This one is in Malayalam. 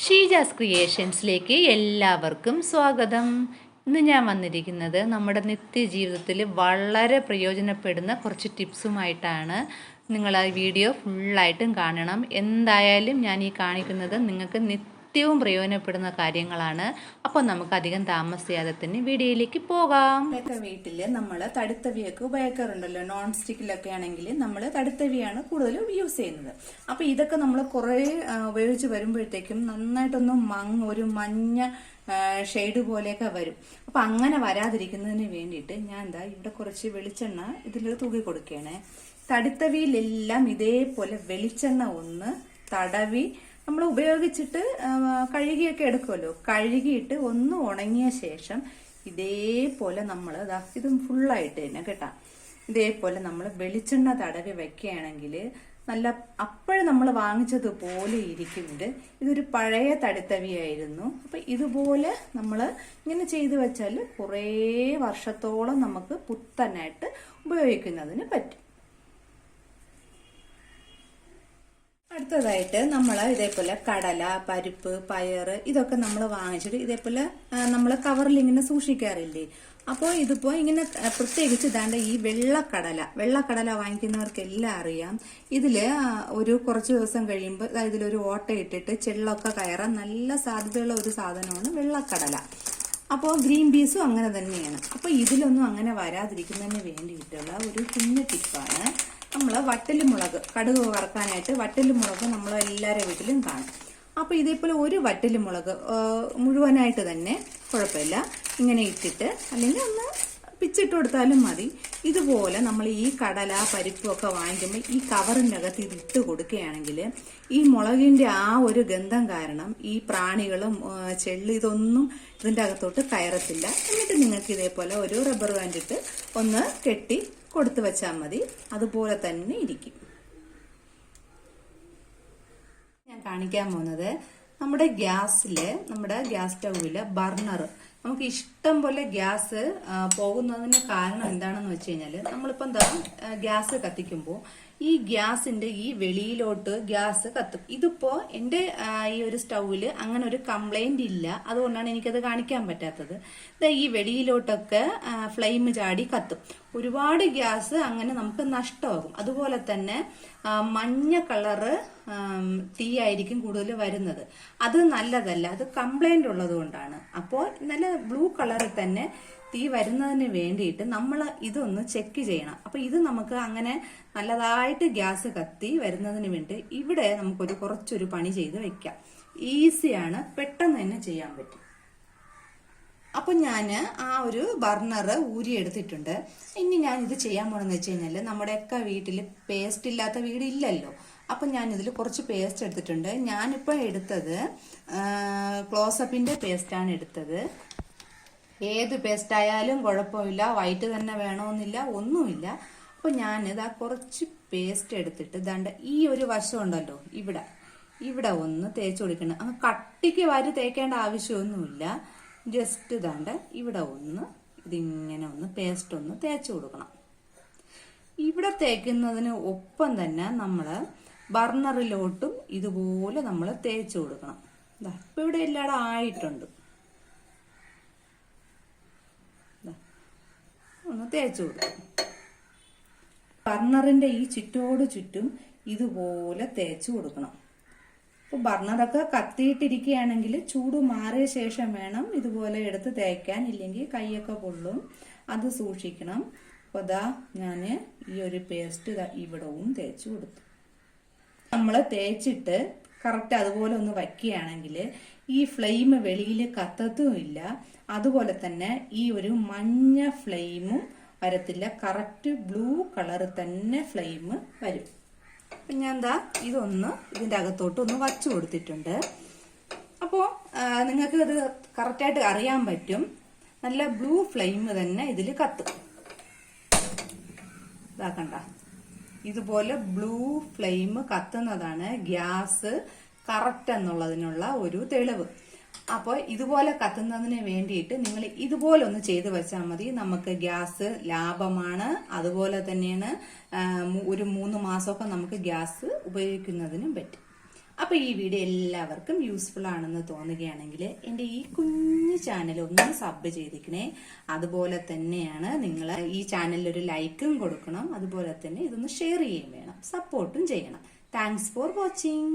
ഷീജാസ് ക്രിയേഷൻസിലേക്ക് എല്ലാവർക്കും സ്വാഗതം. ഇന്ന് ഞാൻ വന്നിരിക്കുന്നത് നമ്മുടെ നിത്യജീവിതത്തിൽ വളരെ പ്രയോജനപ്പെടുന്ന കുറച്ച് ടിപ്സുമായിട്ടാണ്. നിങ്ങൾ ആ വീഡിയോ ഫുള്ളായിട്ടും കാണണം. എന്തായാലും ഞാൻ ഈ കാണിക്കുന്നത് നിങ്ങൾക്ക് നിത്യവും പ്രയോജനപ്പെടുന്ന കാര്യങ്ങളാണ്. അപ്പോൾ നമുക്ക് അധികം താമസിയാതെ തന്നെ വീഡിയോയിലേക്ക് പോകാം. വീട്ടിൽ നമ്മൾ തടുത്തവിയൊക്കെ ഉപയോഗിക്കാറുണ്ടല്ലോ. നോൺ സ്റ്റിക്കിലൊക്കെ ആണെങ്കിൽ നമ്മൾ തടുത്തവിയാണ് കൂടുതലും യൂസ് ചെയ്യുന്നത്. അപ്പൊ ഇതൊക്കെ നമ്മൾ കുറെ ഉപയോഗിച്ച് വരുമ്പോഴത്തേക്കും നന്നായിട്ടൊന്ന് ഒരു മഞ്ഞ ഷെയ്ഡ് പോലെയൊക്കെ വരും. അപ്പൊ അങ്ങനെ വരാതിരിക്കുന്നതിന് വേണ്ടിയിട്ട് ഞാൻ ഇവിടെ കുറച്ച് വെളിച്ചെണ്ണ ഇതിൽ തൂക്കി കൊടുക്കുകയാണ്. തടുത്തവിയിലെല്ലാം ഇതേപോലെ വെളിച്ചെണ്ണ ഒന്ന് തടവി നമ്മൾ ഉപയോഗിച്ചിട്ട് കഴുകിയൊക്കെ എടുക്കുമല്ലോ. കഴുകിയിട്ട് ഒന്ന് ഉണങ്ങിയ ശേഷം ഇതേപോലെ നമ്മൾ ഇതും ഫുള്ളായിട്ട് തന്നെ കേട്ടാ, ഇതേപോലെ നമ്മൾ വെളിച്ചെണ്ണ തടവി വെക്കുകയാണെങ്കിൽ നല്ല അപ്പോഴും നമ്മൾ വാങ്ങിച്ചതുപോലെ ഇരിക്കുന്നത്. ഇതൊരു പഴയ തടുത്തവിയായിരുന്നു. അപ്പൊ ഇതുപോലെ നമ്മൾ ഇങ്ങനെ ചെയ്തു വെച്ചാൽ കുറേ വർഷത്തോളം നമുക്ക് പുത്തനായിട്ട് ഉപയോഗിക്കുന്നതിന് പറ്റും. അടുത്തതായിട്ട് നമ്മൾ ഇതേപോലെ കടല, പരിപ്പ്, പയറ് ഇതൊക്കെ നമ്മൾ വാങ്ങിച്ചിട്ട് ഇതേപോലെ നമ്മൾ കവറിൽ ഇങ്ങനെ സൂക്ഷിക്കാറില്ലേ. അപ്പോൾ ഇതിപ്പോ ഇങ്ങനെ പ്രത്യേകിച്ച് ഇതാണ്ട് ഈ വെള്ളക്കടല വാങ്ങിക്കുന്നവർക്ക് എല്ലാം അറിയാം. ഇതില് ഒരു കുറച്ച് ദിവസം കഴിയുമ്പോൾ ഇതിലൊരു ഓട്ട ഇട്ടിട്ട് ചെള്ളൊക്കെ കയറാൻ നല്ല സാധ്യതയുള്ള ഒരു സാധനമാണ് വെള്ളക്കടല. അപ്പോൾ ഗ്രീൻ പീസും അങ്ങനെ തന്നെയാണ്. അപ്പൊ ഇതിലൊന്നും അങ്ങനെ വരാതിരിക്കുന്നതിന് വേണ്ടിയിട്ടുള്ള ഒരു കുഞ്ഞു ടിപ്പാണ്. നമ്മൾ വറ്റലുമുളക്, കടുക് വറക്കാനായിട്ട് വറ്റലുമുളക് നമ്മളെല്ലാവരുടെ വീട്ടിലും കാണും. അപ്പൊ ഇതേപോലെ ഒരു വറ്റലുമുളക് മുഴുവനായിട്ട് തന്നെ കുഴപ്പമില്ല, ഇങ്ങനെ ഇട്ടിട്ട് അല്ലെങ്കിൽ ഒന്ന് പിച്ചിട്ട് കൊടുത്താലും മതി. ഇതുപോലെ നമ്മൾ ഈ കടല, പരിപ്പും ഒക്കെ വാങ്ങിക്കുമ്പോൾ ഈ കവറിൻ്റെ അകത്ത് ഇത് ഇട്ട് കൊടുക്കുകയാണെങ്കിൽ ഈ മുളകിന്റെ ആ ഒരു ഗന്ധം കാരണം ഈ പ്രാണികളും ചെള്ളി ഇതൊന്നും ഇതിന്റെ അകത്തോട്ട് കയറത്തില്ല. എന്നിട്ട് നിങ്ങൾക്ക് ഇതേപോലെ ഒരു റബ്ബർ ബാൻഡ് ഇട്ട് ഒന്ന് കെട്ടി കൊടുത്തു വെച്ചാൽ മതി, അതുപോലെ തന്നെ ഇരിക്കും. ഞാൻ കാണിക്കാൻ പോകുന്നത് നമ്മുടെ ഗ്യാസ് സ്റ്റൗവില് ബർണർ നമുക്ക് ഇഷ്ടം പോലെ ഗ്യാസ് പോകുന്നതിന് കാരണം എന്താണെന്ന് വെച്ച് കഴിഞ്ഞാല് നമ്മളിപ്പോ ഗ്യാസ് കത്തിക്കുമ്പോൾ ഈ ഗ്യാസിന്റെ ഈ വെളിയിലോട്ട് ഗ്യാസ് കത്തും. ഇതിപ്പോ എന്റെ ഈ ഒരു സ്റ്റൗവില് അങ്ങനെ ഒരു കംപ്ലൈന്റ് ഇല്ല, അതുകൊണ്ടാണ് എനിക്കത് കാണിക്കാൻ പറ്റാത്തത്. ഈ വെളിയിലോട്ടൊക്കെ ഫ്ലെയിം ചാടി കത്തും. ഒരുപാട് ഗ്യാസ് അങ്ങനെ നമുക്ക് നഷ്ടമാകും. അതുപോലെ തന്നെ മഞ്ഞ കളറ് തീ ആയിരിക്കും കൂടുതൽ വരുന്നത്. അത് നല്ലതല്ല, അത് കംപ്ലൈന്റ് ഉള്ളത് കൊണ്ടാണ്. അപ്പോൾ നല്ല ബ്ലൂ കളറിൽ തന്നെ തീ വരുന്നതിന് വേണ്ടിയിട്ട് നമ്മൾ ഇതൊന്ന് ചെക്ക് ചെയ്യണം. അപ്പൊ ഇത് നമുക്ക് അങ്ങനെ നല്ലതായിട്ട് ഗ്യാസ് കത്തി വരുന്നതിന് വേണ്ടി ഇവിടെ നമുക്കൊരു കുറച്ചൊരു പണി ചെയ്ത് വെക്കാം. ഈസിയാണ്, പെട്ടെന്ന് തന്നെ ചെയ്യാൻ പറ്റും. അപ്പൊ ഞാൻ ആ ഒരു ബർണർ ഊരിയെടുത്തിട്ടുണ്ട്. ഇനി ഞാൻ ഇത് ചെയ്യാൻ പോണെന്ന് വെച്ച് കഴിഞ്ഞാല് നമ്മുടെയൊക്കെ വീട്ടിൽ പേസ്റ്റ് ഇല്ലാത്ത വീടില്ലല്ലോ. അപ്പൊ ഞാൻ ഇതിൽ കുറച്ച് പേസ്റ്റ് എടുത്തിട്ടുണ്ട്. ഞാനിപ്പോ എടുത്തത് ക്ലോസപ്പിന്റെ പേസ്റ്റാണ് എടുത്തത്. ഏത് പേസ്റ്റ് ആയാലും കുഴപ്പമില്ല, വൈറ്റ് തന്നെ വേണമെന്നില്ല, ഒന്നുമില്ല. അപ്പൊ ഞാൻ കുറച്ച് പേസ്റ്റ് എടുത്തിട്ട് ഇതാണ്ട് ഈ ഒരു വശം ഉണ്ടല്ലോ, ഇവിടെ ഒന്ന് തേച്ച് കൊടുക്കണം. അങ്ങ് കട്ടിക്ക് വാരി തേക്കേണ്ട ആവശ്യമൊന്നുമില്ല. ജസ്റ്റ് ഇതാണ്ട് ഇവിടെ ഒന്ന് ഇതിങ്ങനെ ഒന്ന് പേസ്റ്റ് ഒന്ന് തേച്ച് കൊടുക്കണം. ഇവിടെ തേക്കുന്നതിന് ഒപ്പം തന്നെ നമ്മള് ബർണറിലോട്ടും ഇതുപോലെ നമ്മൾ തേച്ച് കൊടുക്കണം. ഇപ്പൊ ഇവിടെ എല്ലായിടും ആയിട്ടുണ്ട്. ഒന്ന് തേച്ച് കൊടുക്കും. ബർണറിന്റെ ഈ ചുറ്റോട് ചുറ്റും ഇതുപോലെ തേച്ച് കൊടുക്കണം. അപ്പൊ ബർണറൊക്കെ കത്തിയിട്ടിരിക്കുകയാണെങ്കിൽ ചൂട് മാറിയ ശേഷം വേണം ഇതുപോലെ എടുത്ത് തേക്കാൻ, ഇല്ലെങ്കിൽ കൈയൊക്കെ പൊള്ളും, അത് സൂക്ഷിക്കണം. അപ്പൊ ഞാന് ഈ ഒരു പേസ്റ്റ് ഇവിടവും തേച്ച് കൊടുത്തു. നമ്മള് തേച്ചിട്ട് കറക്റ്റ് അതുപോലെ ഒന്ന് വയ്ക്കുകയാണെങ്കിൽ ഈ ഫ്ലെയിം വെളിയിൽ കത്തത്തുമില്ല, അതുപോലെ തന്നെ ഈ ഒരു മഞ്ഞ ഫ്ലെയിമും വരത്തില്ല. കറക്റ്റ് ബ്ലൂ കളർ തന്നെ ഫ്ലെയിം വരും. അപ്പൊ ഞാൻ ഇതൊന്ന് ഇതിന്റെ അകത്തോട്ട് ഒന്ന് വച്ചു കൊടുത്തിട്ടുണ്ട്. അപ്പോ നിങ്ങൾക്ക് ഇത് കറക്റ്റായിട്ട് അറിയാൻ പറ്റും, നല്ല ബ്ലൂ ഫ്ലെയിം തന്നെ ഇതിൽ കത്തും. ഇതാക്കണ്ട, ഇതുപോലെ ബ്ലൂ ഫ്ലെയിം കത്തുന്നതാണ് ഗ്യാസ് കറക്റ്റ് എന്നുള്ളതിനുള്ള ഒരു തെളിവ്. അപ്പോൾ ഇതുപോലെ കത്തുന്നതിന് വേണ്ടിയിട്ട് നിങ്ങൾ ഇതുപോലെ ഒന്ന് ചെയ്തു വെച്ചാൽ മതി. നമുക്ക് ഗ്യാസ് ലാഭമാണ്. അതുപോലെ തന്നെയാണ് ഒരു 3 മാസമൊക്കെ നമുക്ക് ഗ്യാസ് ഉപയോഗിക്കുന്നതിനും പറ്റും. അപ്പൊ ഈ വീഡിയോ എല്ലാവർക്കും യൂസ്ഫുൾ ആണെന്ന് തോന്നുകയാണെങ്കിൽ എന്റെ ഈ കുഞ്ഞു ചാനൽ ഒന്ന് സബ് ചെയ്തിക്കണേ. അതുപോലെ തന്നെയാണ് നിങ്ങൾ ഈ ചാനലിൽ ഒരു ലൈക്കും കൊടുക്കണം. അതുപോലെ തന്നെ ഇതൊന്ന് ഷെയർ ചെയ്യുകയും വേണം, സപ്പോർട്ടും ചെയ്യണം. Thanks for watching.